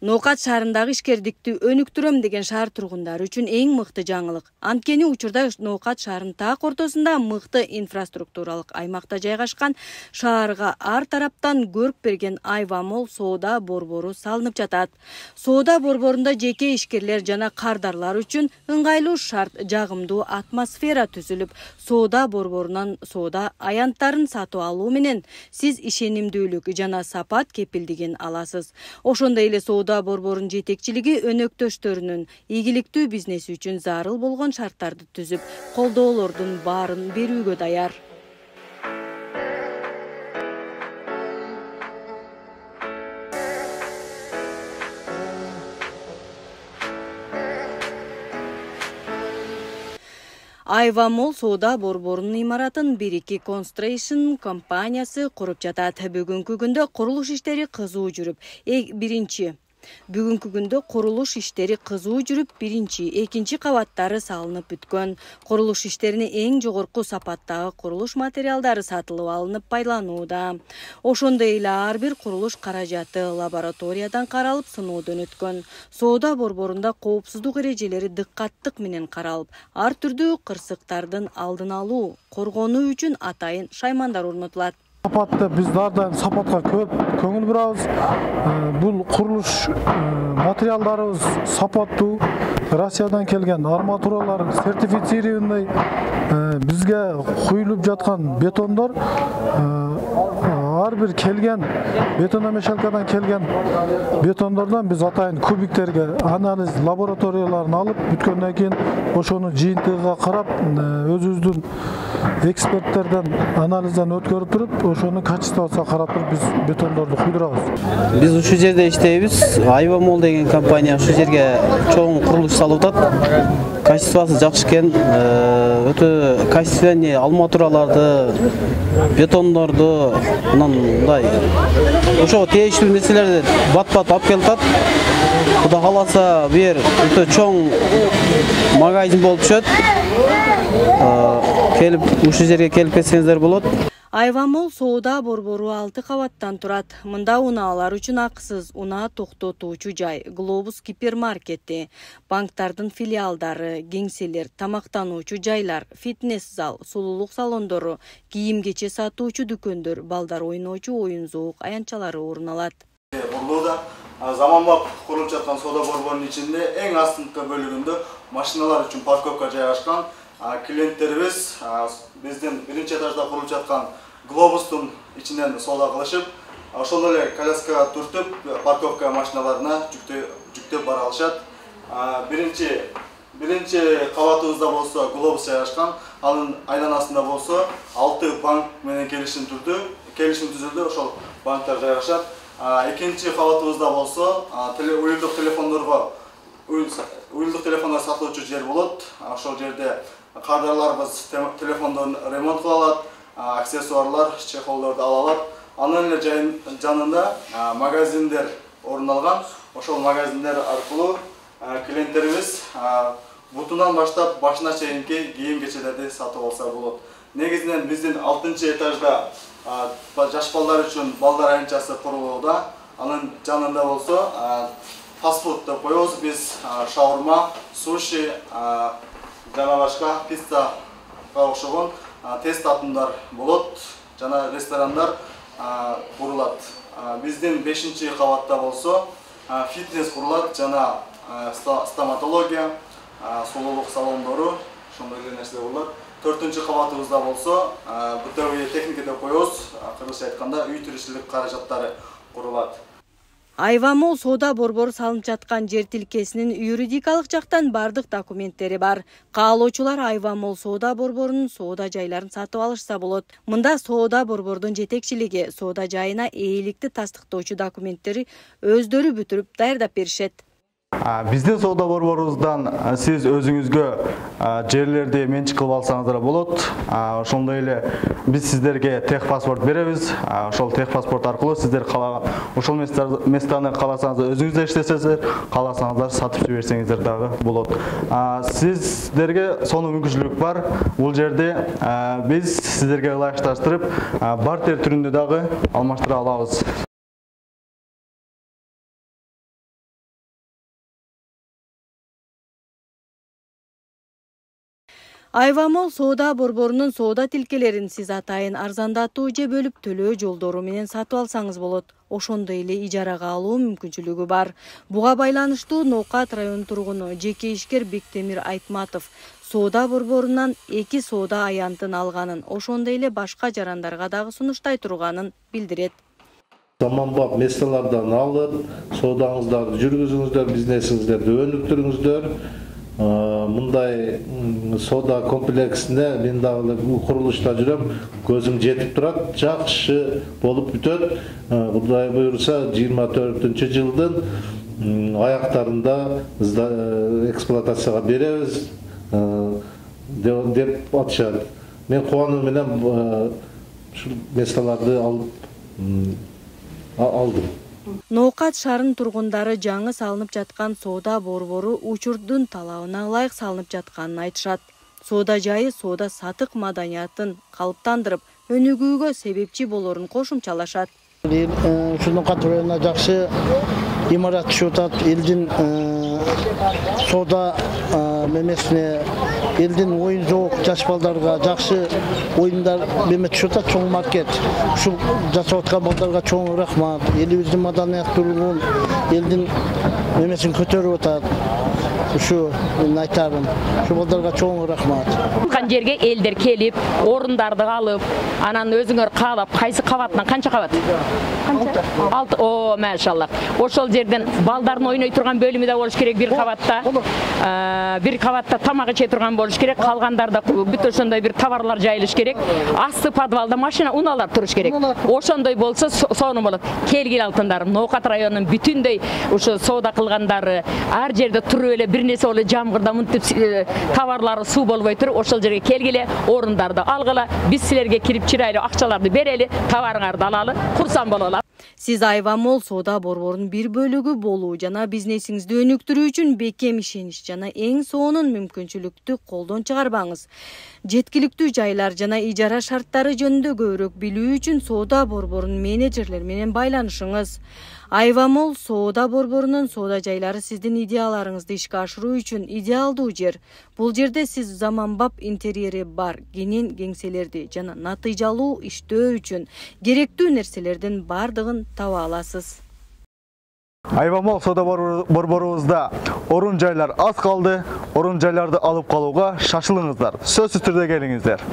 Ноокат шаарындагы ишкердикти өнүктүрөм деген шаар тургундары үчүн эң мыкты жаңылык. Анткени учурда Ноокат шаарынын так ортосунда мыкты инфраструктуралык аймакта жайгашкан шаарга ар тараптан көрк берген Айва Молл соода борбору салынып жатат. Соода борборунда жеке ишкерлер жана кардарлар үчүн ыңгайлуу шарт, жагымдуу атмосфера түзүлүп, соода борборунан соода аянттарын сатып алуу менен сиз ишенимдүүлүк жана сапат кепилдигин аласыз. Ошондой эле соода борборунун жетекчилиги өнөктөштөрүнүн ийгиликтүү бизнеси үчүн зарыл болгон шарттарды түзүп, колдоолордун баарын берүүгө даяр. Айва Молл соода борборунун имаратын Biriki Construction компаниясы куруп жатат. Бүгүнкү күндө курулуш иштери кызуу жүрүп, биринчи, экинчи кабаттары салынып бүткөн. Курулуш иштерине эң жогорку сапаттагы курулуш материалдары сатылып алынып пайдаланууда. Ошондой эле ар бир курулуш каражаты лабораториядан каралып, сыноодон өткөн. Соода борборунда коопсуздук эрежелери дыккаттык менен каралып, ар түрдүү кырсыктардын алдын алуу, коргонуу үчүн атайын шаймандар орнотулат. Сапатты биз ар дайым сапатка көп көңүл бурабыз. Бул курулуш материалдарыбыз сапаттуу, Россиядан келген арматуралар сертифицированный, бизге куюлуп жаткан бетондор ар бир келген бетономешалкадан келген бетондордон биз атайын кубиктерге анализ лабораторияларын алып бүткөндөн кийин ошону жыйынтыгына карап өзүбүздүн эксперттерден анализден өткөрүп туруп ошону качествосуна карап туруп биз бетондорду куйдурабыз. Биз ушул жерде иштейбиз. Айва Молл деген компания ушул жерге чоң курулуш салып атат. Качествосы жакшы экен. Өтө качественный арматураларды, бетондорду, мындай ошого тийиштүү нерселерди бат-бат алып келип атат. Кудай кааласа, бу жер өтө чоң магазин болуп түшөт. Келип ушул жерге келип кетсеңиздер болот. Айва Молл соода борбору 6 кабаттан турат. Мында унаалар үчүн акысыз унаа токтотуучу жай, Глобус гипермаркети, банктардын филиалдары, кеңселер, тамактануучу жайлар, фитнес-зал, сулуулук салондору, кийим-кече сатуучу дүкөндөр, балдар ойноочу оюн-зоок аянтчалары орун алат. Бурлууда заманбап курулуп жаткан соода борборунун ичинде эң астыңкы бөлүгүндө машиналар үчүн парковка жайгашкан. Клиенттерибиз биздин биринчи этажда курулуп жаткан Глобустун ичинен соода кылышып, ошол эле коляскага түртүп, парковка машиналарына жүктөп бара алышат. Биринчи кабатыбызда болсо Глобус жайгашкан, анын айланасында болсо 6 банк менен келишим түзүлдү, ошол банктар жайгашат. Экинчи кабатыбызда болсо уюлдук телефондор сатылуучу жер болот. Ошол жерде кардарларыбыз телефондон ремонт кыла алат, аксессуарлар, чехолдорду ала алат. Анын эле жанында магазиндер орун алган. Ошол магазиндер аркылуу клиенттерибиз бутунан баштап башына чейинки кийим-кечелерди сатып алса болот. Негизинен биздин 6-этажда жаш балдар үчүн балдар аянтчасы курулууда. Анын жанында болсо фастфуд деп коебуз. Биз шаурма, суши, жана башка пиццага окшогон тест атымдар болот, жана ресторандар курулат. Биздин 5-кабатта болсо фитнес курулат, жана стоматология, сулуулук салондору, ошондой эле нерселер болот. 4-кабатыбызда болсо бытовый техника деп коебуз, кыргызча айтканда үй тиричилик каражаттары курулат. Айва Молл соода борбору салынып жаткан жер тилкесинин юридикалык жактан бардык документтери бар. Каалоочулар Айва Молл соода борборунун соода жайларын сатып алышса болот. Мында соода борбордун жетекчилиги соода жайына ээликти тастыктоочу документтери өздөрү бүтүрүп даярдап беришет. Биздин соода борборубуздан сиз өзүңүзгө жерлерди менчик кылып алсаңыздар болот. Ошондой эле биз сиздерге техпаспорт беребиз. Ошол техпаспорт аркылуу сиздер ошол местаны кааласаңыздар өзүңүздөр иштесеңиздер, кааласаңыздар сатып жиберсеңиздер дагы болот. Сиздерге сонун мүмкүнчүлүк бар. Бул жерде биз сиздерге ылайыкташтырып, бартер түрүндө дагы алмаштыра алабыз. Айвамол соода борборунун соода тилкелерин сиз атайын арзандатуу же бөлүп төлөө жолдору менен сатып алсаңыз болот. Ошондой эле ижарага алуу мүмкүнчүлүгү бар. Буга байланыштуу Ноокат районунун тургуну жеке ишкер Бектемир Айтматов соода борборунан 2 соода аянтын алганын, ошондой эле башка жарандарга дагы сунуштай турганын билдирет. Заманбап месталардан алып, соодаңыздарды жүргүзүңүздөр, бизнесиңиздерди өнүктүрүңүздөр. Мындай соода комплексинде мен дагы курулушта жүрөм, көзүм жетип турат, жакшы болуп бүтөт. Кудай буйрса 24-жылдын аяктарында эксплуатацияга беребиз деп атышат. Мен кубануу менен ушул месталарды алдым. Ноокат шаарынын тургундары жаңы салынып жаткан соода борбору учурдун талабына ылайык салынып жатканын айтышат. Соода жайы соода сатык маданиятын калыптандырып, өнүгүүгө себепчи болорун кошумчалашат. Ушул Ноокат районуна жакшы имарат түшүп атат. Элдин соода мемесине, элдин оюн жоок жаш балдарга жакшы оюндар меме түшүп атат, чоң маркет. Ушул жасап аткан балдарга чоң рахмат. Элибиздин маданияттуулугун, элдин мемесин көтөрүп атат. Ушу мен айтарым, ушу балдарга чоң рахмат. Кан жерге элдер келип, орундарды алып, анан өзүңөр каалап, кайсы кабатынан канча кабат? 6. О, машалла. Ошол жерден балдардын ойной турган бөлүмү да болуш керек, бир кабатта тамак иче турган болуш керек, калгандарда бүт ошондой бир товарлар жайылыш керек. Асты подвалда машина унаалар туруш керек. Ошондой болсо сонун болот. Келгил алтындарым, Ноокат районунун бүтүндөй ушу соода кылгандары ар жерде туруп эле бир нерсе боло жамгырда мынтип товарлары суу болбой туруп, ошол жерге келгиле, орундарды алгыла, биз силерге кирип чырайлуу акчаларды берели, товарыңарды алалы, курсан бололу. Сиз Айвамол соода борборунун бир бөлүгү болуу жана бизнесиңизди өнүктүрүү үчүн бекем ишенич жана эң сонун мүмкүнчүлүктү колдон чыгарбаңыз. Жеткиликтүү жайлар жана ижара шарттары жөнүндө көбүрөөк билүү үчүн соода борборунун менеджерлери менен байланышыңыз. Айвамол соода борборунун соода жайлары сиздин идеяларыңызды ишке ашыруу үчүн идеалдуу жер. Бул жерде сиз заманбап интерьери бар кенен кеңселерди жана натыйжалуу иштөө үчүн керектүү нерселердин бардыгын таба аласыз. Айвамол соода борборубузда орун жайлар аз калды. Орун жайларды алып калууга шашылыңыздар. Сөзсүз түрдө келиңиздер.